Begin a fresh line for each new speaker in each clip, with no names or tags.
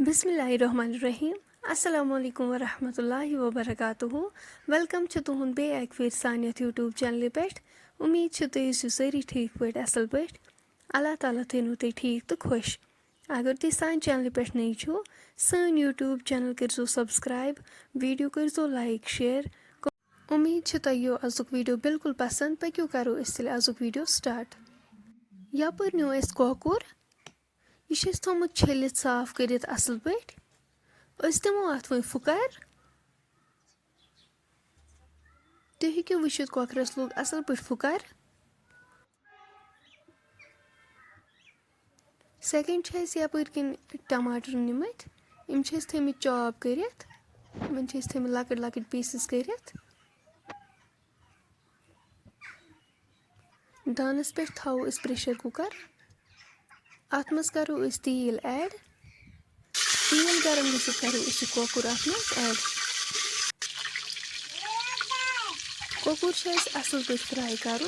बिस्मिल्लाहिर्रहमानिर्रहीम अस्सलामुअलैकुम वरहमतुल्लाहि वबरकातुहू वेलकम छ तुहुंद बे एक फिर सान यथ यूट्यूब चैनल पे उम्मीद छ तुम ٲسِو سٲری ٹھیٖک پٲٹھۍ اصل پٲٹھۍ اللہ تعالیٰ تھٲینو تُہۍ ٹھیٖک تہٕ خۄش اگر تُہۍ سانہِ چینلہِ پٮ۪ٹھ نٔے چھُو سٲنۍ یوٗٹیوب چینل کٔرزیو سبسکرایب ویٖڈیو کٔرزیو لایک شیر اُمید چھِ تۄہہِ یہِ أزیُک ویٖڈیو بالکل پسنٛد پٔکِو کرو أسۍ تیٚلہِ أزیُک ویٖڈیو سٹارٹ یپٲرۍ نیوٗ اَسہِ کۄکُر یہِ چھِ اَسہِ تھوٚمُت چھٔلِتھ صاف کٔرِتھ اصل پٲٹھۍ أسۍ دِمو اتھ وۄنۍ پھُکر تُہۍ ہیٚکِو وٕچھِتھ کۄکرس لوٚگ اصل پٲٹھۍ پھُکر سیکنڈ چھِ اَسہِ یپٲرۍ کِنۍ ٹماٹر نِمٕتۍ یِم چھِ اَسہِ تھٲمٕتۍ چاپ کٔرِتھ یِمن چھِ اَسہِ تھٲمٕتۍ لۄکٕٹۍ لۄکٕٹۍ پیٖسز کٔرِتھ دانس پٮ۪ٹھ تھاوو أسۍ پریشر کُکر اتھ منٛز کرو أسۍ تیٖل ایڈ تیٖل گرم گٔژھِتھ کرو أسۍ یہِ کۄکُر اتھ منٛز ایڈ کۄکُر چھُ اَسہِ اصل پٲٹھۍ فراے کرُن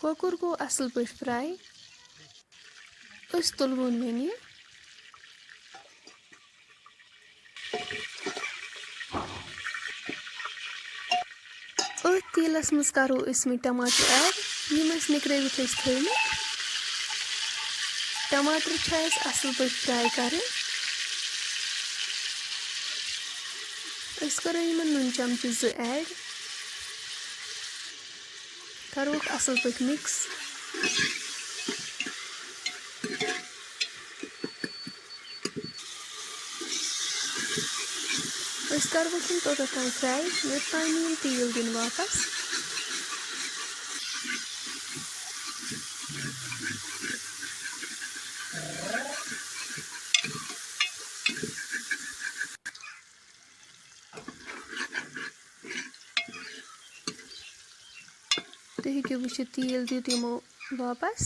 کۄکُر گوٚو اصل پٲٹھۍ فراے أسۍ تُلہون وۄنۍ یہِ أتھۍ تیٖلس منٛز کرو أسۍ وۄنۍ ٹماٹر ایڈ یِم أسۍ نِکرٲوِتھ ٲسۍ تھٲمٕتۍ ٹماٹر چھِ اَسہِ اصل پٲٹھۍ فراے کرٕنۍ أسۍ کرو یِمن نُن چمچہٕ 2 ایڈ کروکھ اصل پٲٹھۍ مِکس أسۍ کروکھ یِم توٚتتھ تام فراے یوٚت تام یِم تیٖل دِنۍ واپس تُہۍ ہیٚکِو وٕچھِتھ تیٖل دیُت یِمو واپس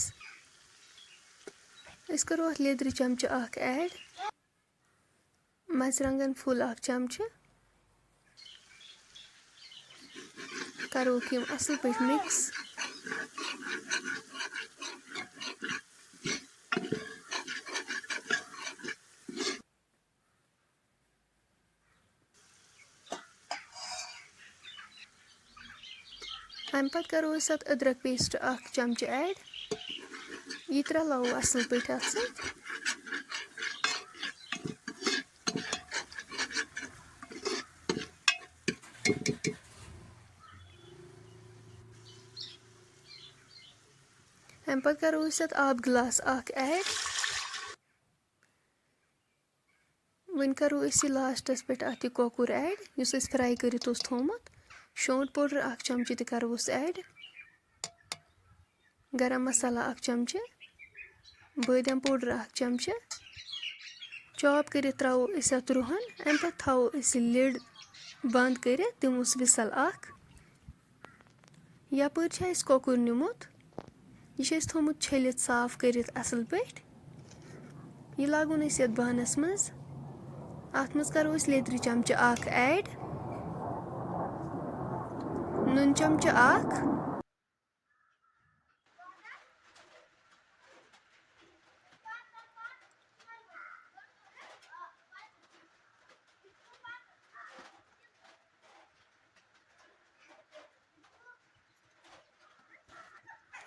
أسۍ کرو اتھ لیدرِ چمچہٕ 1 ایڈ مرژٕوانٛگن پھوٚل 1 چمچہٕ کروکھ یِم اصل پٲٹھۍ مِکس امہِ پتہٕ کرو أسۍ اتھ أدرک پیسٹ 1 چمچہٕ ایڈ یہِ تہِ رلاوو اصل پٲٹھۍ اتھ سۭتۍ امہِ پتہٕ کرو أسۍ اتھ آبہٕ گلاس 1 ایڈ وۄنۍ کرو أسۍ یہِ لاسٹس پٮ۪ٹھ اتھ یہِ کۄکُر ایڈ یُس أسۍ فراے کٔرِتھ اوس تھومُت شونٛٹھ پوڈر 1 چمچہٕ تہِ کروس ایڈ گرم مسالہ 1 چمچہٕ بٲدیان پوڈر 1 چمچہٕ چاپ کٔرِتھ تراوو أسۍ اتھ رُہن امہِ پتہٕ تھاوو أسۍ یہِ لِڈ بنٛد کٔرِتھ دِموس وِسل 1 یپٲرۍ چھُ اَسہِ کۄکُر نیوٗمُت یہِ چھُ اَسہِ تھومُت چھٔلِتھ صاف کٔرِتھ اصل پٲٹھۍ یہِ لاگون أسۍ یتھ بانس منٛز اتھ منٛز کرو أسۍ لیدرِ چمچہٕ 1 ایڈ نُن چمچہٕ 1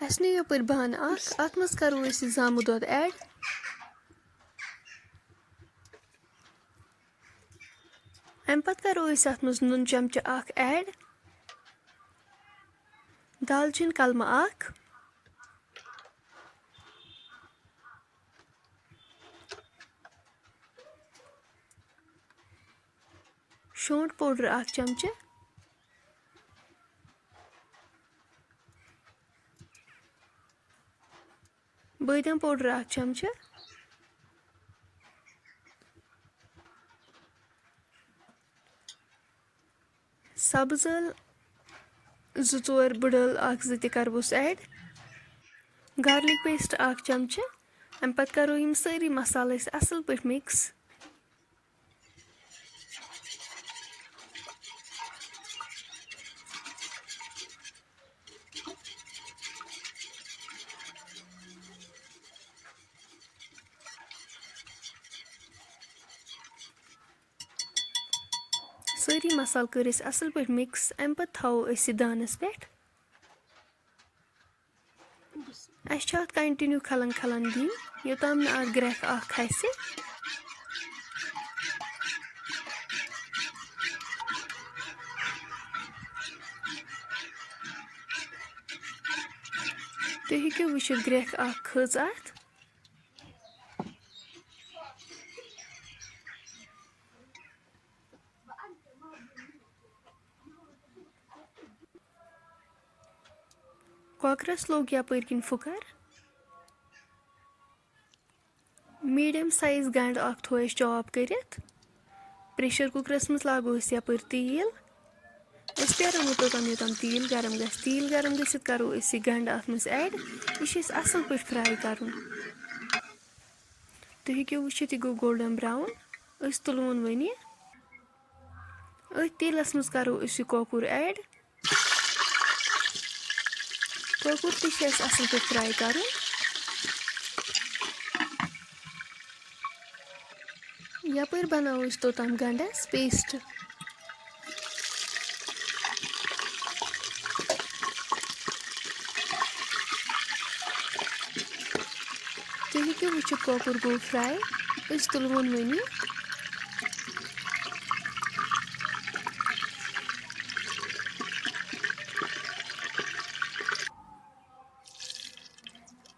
اَسہِ نیوٗ یپٲرۍ بانہٕ 1 اتھ منٛز کرو أسۍ یہِ زامُت دۄد ایڈ امہِ پتہٕ کرو أسۍ اتھ منٛز نُن چمچہٕ 1 ایڈ دالچیٖن کلمہٕ 1 شونٛٹھ پوڈر 1 چمچہٕ بٲدیان پوڈر 1 چمچہٕ سبٕز ٲلہٕ 2-4 بٕڈ ٲلہٕ 1-2 تہِ کروس ایڈ گارلِک پیسٹ 1 چمچہٕ امہِ پتہٕ کرو یِم سٲری مسالہٕ أسۍ اصل پٲٹھۍ مِکس سٲری مصالہٕ کٔر أسۍ اَصٕل پٲٹھۍ مِکٕس. اَمہِ پَتہٕ تھاوو أسۍ یہِ دانَس پٮ۪ٹھ. اَسہِ چھُ اَتھ کَنٹِنیوٗ کھلَن کھلَن دِنۍ یوٚتام نہٕ اَتھ گرٛٮ۪کھ اَکھ کھسہِ. تُہۍ ہیٚکِو وٕچھِتھ گرٛٮ۪کھ اَکھ کھٔژ اَتھ. کۄکرَس لوٚگ یَپٲرۍ کِنۍ پھٕکَر. میٖڈیَم سایز گَنٛڈٕ اَکھ تھوٚو اَسہِ چاپ کٔرِتھ. پرٛیشَر کُکرَس منٛز لاگو أسۍ یَپٲرۍ تیٖل. أسۍ پیٛارو توٚتام یوٚتام تیٖل گرم گژھِ. تیٖل گرم گٔژھِتھ کَرو أسۍ یہِ گَنٛڈٕ اَتھ منٛز اٮ۪ڈ. یہِ چھِ أسۍ اَصٕل پٲٹھۍ فرٛاے کَرُن. تُہۍ ہیٚکِو وٕچھِتھ یہِ گوٚو گولڈَن برٛاوُن. أسۍ تُلہون وۄنۍ یہِ. أتھۍ تیٖلَس منٛز کَرو أسۍ یہِ کۄکُر اٮ۪ڈ. کۄکُر تہِ چھِ اَسہِ اَصٕل پٲٹھۍ فرٛاے کَرُن. یَپٲرۍ بَناوو أسۍ توٚتام گَنٛڈَس پیسٹ. تُہۍ ہیٚکِو وٕچھِتھ کۄکُر گوٚو فرٛاے. أسۍ تُلہون وۄنۍ یہِ.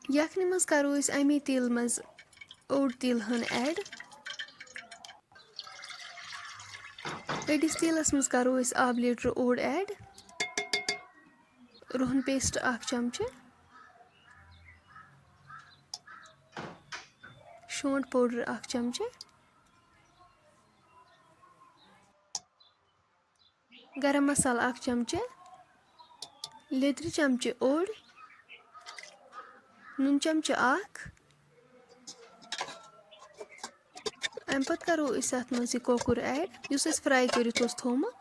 یَکھنہِ منٛز کَرو أسۍ اَمی تیٖلہٕ منٛز اوٚڑ تیٖلہٕ ہن اٮ۪ڈ. أڑِس تیٖلَس منٛز کَرو أسۍ آبہٕ لیٖٹر اوٚڑ اٮ۪ڈ. رُہن پیسٹ 1 چمچہٕ. شونٛٹھ پوڈر 1 چمچہٕ. گرم مسالہٕ 1 چمچہٕ. لیٚدرِ چمچہٕ اوٚڑ. نُن چمچہٕ 1. اَمہِ پَتہٕ کَرو أسۍ اَتھ منٛز یہِ کۄکُر اٮ۪ڈ یُس اَسہِ فرٛاے کٔرِتھ اوس تھوٚومُت.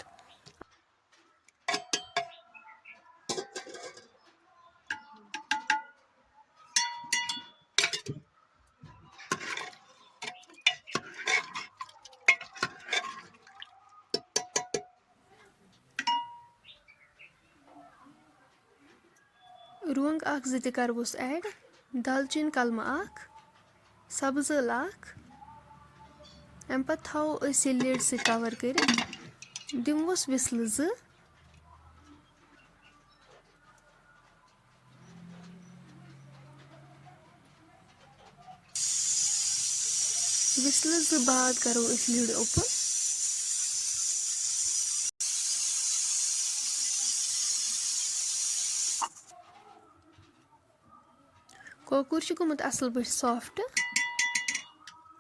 رۄنٛگ 1-2 تہِ کَرہوس اٮ۪ڈ. دالچیٖن کلمہٕ 1. سبٕز ٲلہٕ 1. اَمہِ پَتہٕ تھاوو أسۍ یہِ لِڈ سۭتۍ کَور کٔرِتھ. دِموس وِسلہٕ 2. وِسلہٕ 2 بعد کَرو أسۍ لِڈ اوپُن. کۄکُر چھُ گوٚمُت اَصٕل پٲٹھۍ سافٹ.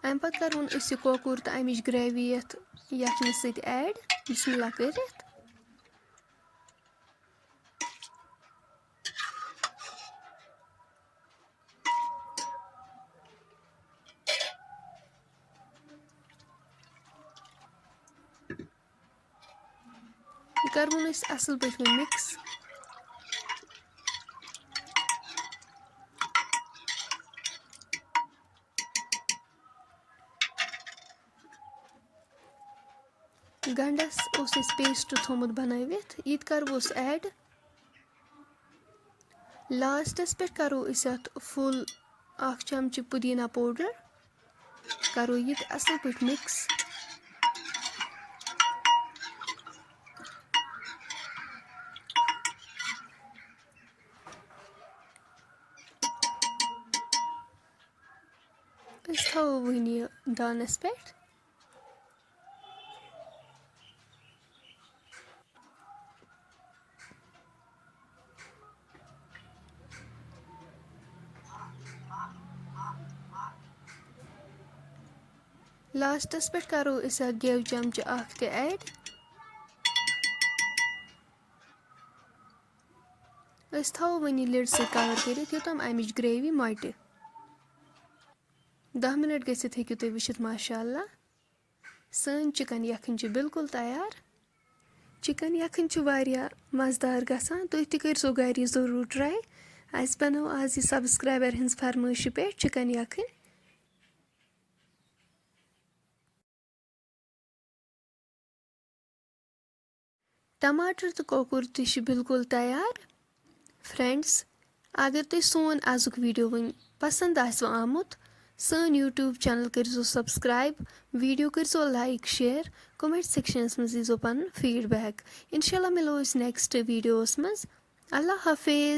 اَمہِ پَتہٕ کَرہون أسۍ یہِ کۄکُر تہٕ اَمِچ گرٛیوی یَتھ یَکھنہِ سۭتۍ اٮ۪ڈ بِسمہِ اللہ کٔرِتھ. یہِ کَرہون أسۍ اَصٕل پٲٹھۍ وۄنۍ مِکٕس. گنٛڈَس اوس اَسہِ پیسٹ تھوٚمُت بَنٲوِتھ یہِ تہِ کَرہوس اٮ۪ڈ. لاسٹَس پٮ۪ٹھ کَرو أسۍ اَتھ فُل 1 چمچہٕ پُدیٖنا پوڈر. کَرو یہِ تہِ اَصٕل پٲٹھۍ مِکٕس. أسۍ تھاوو وۄنۍ یہِ دانَس پٮ۪ٹھ. لاسٹَس پٮ۪ٹھ کَرو أسۍ اَتھ گٮ۪و چمچہٕ 1 تہِ اٮ۪ڈ. أسۍ تھاوو وۄنۍ یہِ لِڈ سۭتۍ کَور کٔرِتھ یوٚتام اَمِچ گرٛیوی مۄٹہِ. 10 مِنٹ گٔژھِتھ ہیٚکِو تُہۍ وٕچھِتھ ماشاء اللہ سٲنۍ چِکَن یَکھٕنۍ چھِ بِلکُل تیار. چِکَن یَکھٕنۍ چھِ واریاہ مَزٕدار گژھان. تُہۍ تہِ کٔرۍزیو گَرِ یہِ ضروٗر ٹرٛاے. اَسہِ بَنٲو آز یہِ سبسکرایبَر ہِنٛز فرمٲیشہِ پٮ۪ٹھ چِکَن یَکھٕنۍ. टमाटर तो कोकुर तो बिल्कुल तैयार। फ्रेंड्स, अगर तुम सोन आजुक वीडियो वन पसंद आमुत सन यूट्यूब चैनल करो सब्सक्राइब, वीडियो करो लाइक शेयर, कमेंट सेक्शनस मज दीजो पन फीडबैक। इंशाल्लाह मिलो नेक्स्ट वीडियोस मज। अल्लाह हाफिज।